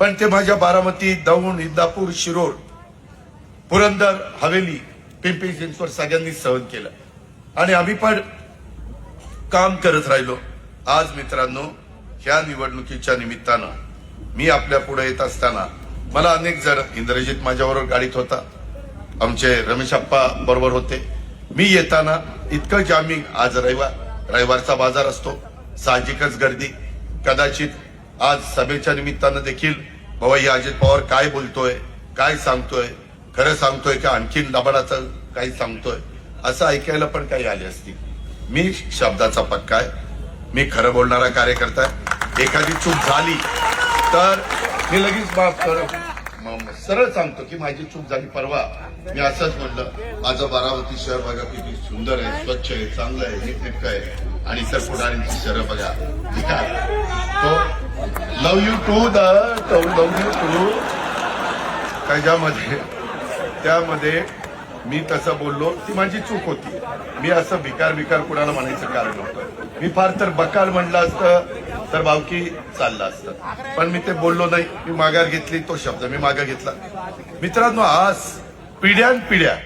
पण ते माझ्या बारामती, दौंड, इंदापूर, शिरोळ, पुरंदर, हवेली, पिंपरी चिंचवड सगळ्यांनी सहन केलं आणि आम्ही पण काम करत राहिलो. आज मित्रांनो, ह्या निवडणुकीच्या निमित्तानं मी आपल्या पुढे येत असताना मला अनेक जण, इंद्रजित माझ्याबरोबर गाडीत होता, आमचे रमेश अप्पा बरोबर होते. मी येताना इतकं जामिंग, आज रविवारचा बाजार असतो, साहजिकच गर्दी. कदाचित आज सभेच्या निमित्तानं देखील बाबा ही अजित पवार काय बोलतोय, काय सांगतोय, खरं सांगतोय का आणखीन लबाडाचं काही सांगतोय, असं ऐकायला पण काही आले असतील. मी शब्दाचा पक्का आहे, मी खरं बोलणारा कार्यकर्ता आहे. एखादी चूक झाली तर मी लगेच माफ सरळ सांगतो की माझी चूक झाली. परवा मी असंच म्हणलं, माझं बारामती शहर बघा किती सुंदर आहे, स्वच्छ आहे, चांगलं आहे, नीटनेटकं आहे, आणि सर पुढाऱ्यांची शहर बघा तो लव यू टू त्यामध्ये मी तसं बोललो, ती माझी चूक होती. मी असं भिकार कुणाला म्हणायचं कारण नव्हतं. मी फार तर बकाल म्हणलं असतं तर भावकी चाललं असतं, पण मी ते बोललो नाही. मी माघार घेतली, तो शब्द मी मागे घेतला. मित्रांनो, आज पिढ्यानपिढ्या